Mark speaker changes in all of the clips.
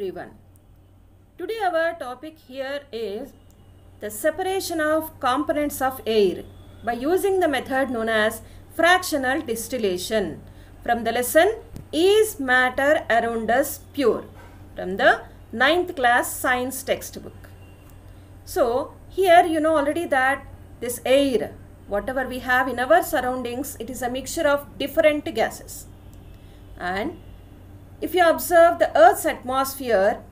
Speaker 1: everyone. Today our topic here is the separation of components of air by using the method known as fractional distillation from the lesson Is Matter Around Us Pure from the 9th class science textbook. So here you know already that this air, whatever we have in our surroundings, it is a mixture of different gases. And if you observe the Earth's atmosphere,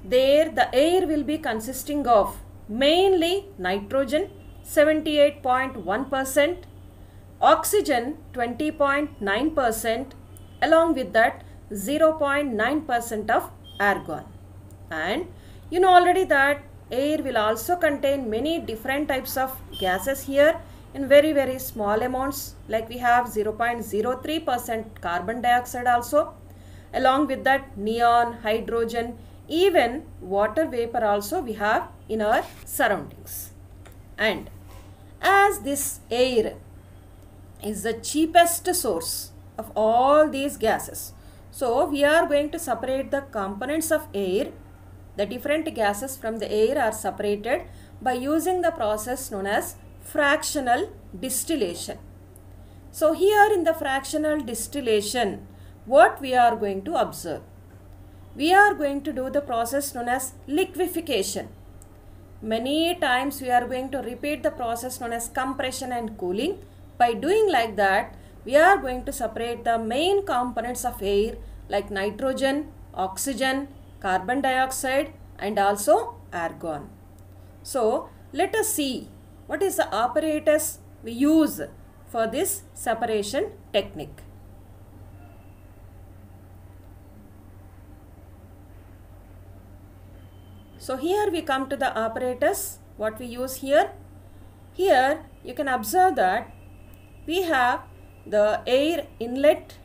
Speaker 1: there the air will be consisting of mainly nitrogen 78.1%, oxygen 20.9%, along with that 0.9% of argon. And you know already that air will also contain many different types of gases here in very small amounts, like we have 0.03% carbon dioxide also, along with that neon, hydrogen, even water vapor also we have in our surroundings. And as this air is the cheapest source of all these gases, so we are going to separate the components of air. The different gases from the air are separated by using the process known as fractional distillation. So here in the fractional distillation, what we are going to observe? We are going to do the process known as liquefaction. Many times we are going to repeat the process known as compression and cooling. By doing like that, we are going to separate the main components of air like nitrogen, oxygen, carbon dioxide and also argon. So let us see what is the apparatus we use for this separation technique. So here we come to the apparatus, what we use here. Here you can observe that we have the air inlet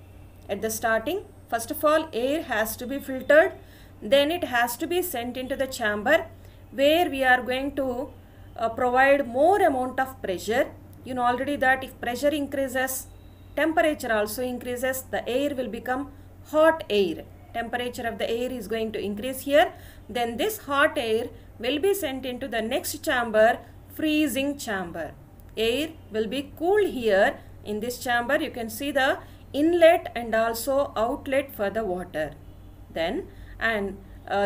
Speaker 1: at the starting. First of all, air has to be filtered. Then it has to be sent into the chamber where we are going to provide more amount of pressure. You know already that if pressure increases, temperature also increases, the air will become hot air. Temperature of the air is going to increase here. Then this hot air will be sent into the next chamber, freezing chamber. Air will be cooled here in this chamber. You can see the inlet and also outlet for the water. Then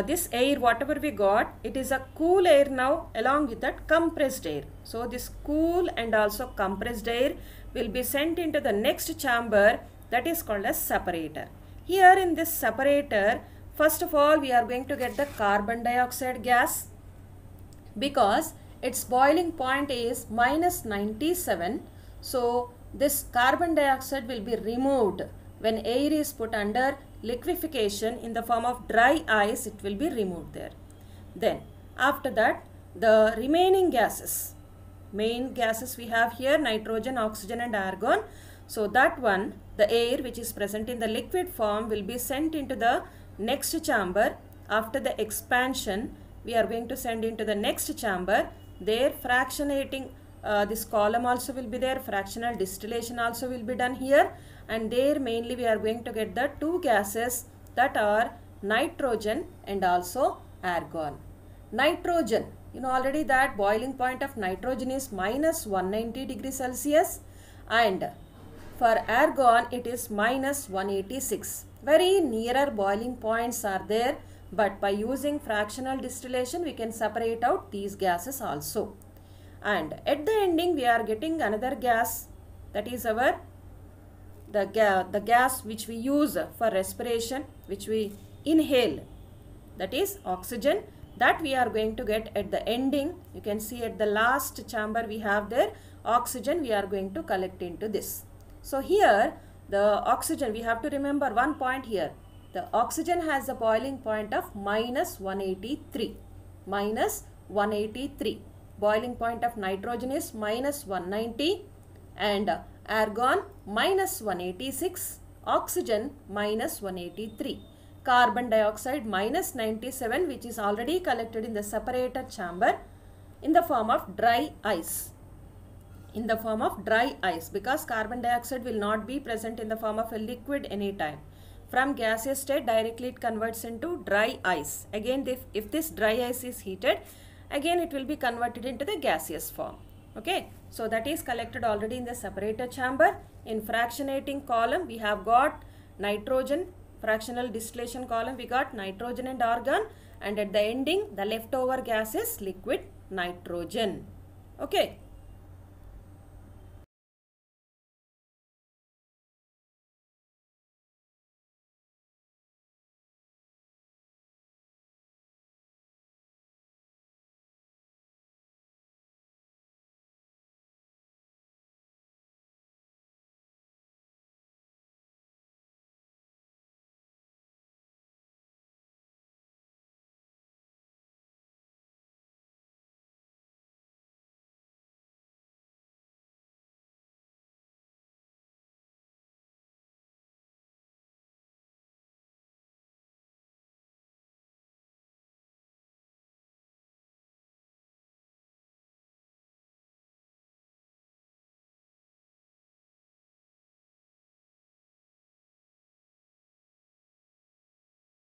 Speaker 1: this air whatever we got, it is a cool air now along with that compressed air. So this cool and also compressed air will be sent into the next chamber, that is called as separator. Here in this separator, first of all we are going to get the carbon dioxide gas because its boiling point is -97. So this carbon dioxide will be removed when air is put under liquefaction in the form of dry ice. It will be removed there. Then after that the remaining gases, main gases we have here nitrogen, oxygen and argon. So that one, the air which is present in the liquid form will be sent into the next chamber. After the expansion we are going to send into the next chamber. There fractionating this column also will be there, fractional distillation also will be done here, and there mainly we are going to get the two gases that are nitrogen and also argon. Nitrogen, you know already that boiling point of nitrogen is -190 degrees Celsius and for argon it is -186. Very nearer boiling points are there, but by using fractional distillation we can separate out these gases also. And at the ending we are getting another gas, that is our the gas which we use for respiration, which we inhale, that is oxygen, that we are going to get at the ending. You can see at the last chamber we have there oxygen we are going to collect into this. So here the oxygen, we have to remember one point here. The oxygen has a boiling point of -183. -183. Boiling point of nitrogen is -190 and argon -186, oxygen -183, carbon dioxide -97, which is already collected in the separator chamber in the form of dry ice. Because carbon dioxide will not be present in the form of a liquid anytime. from gaseous state directly it converts into dry ice. Again, if this dry ice is heated, again it will be converted into the gaseous form. Okay, so that is collected already in the separator chamber. In fractionating column we have got nitrogen, fractional distillation column we got nitrogen and argon, and at the ending the leftover gas is liquid nitrogen. Okay.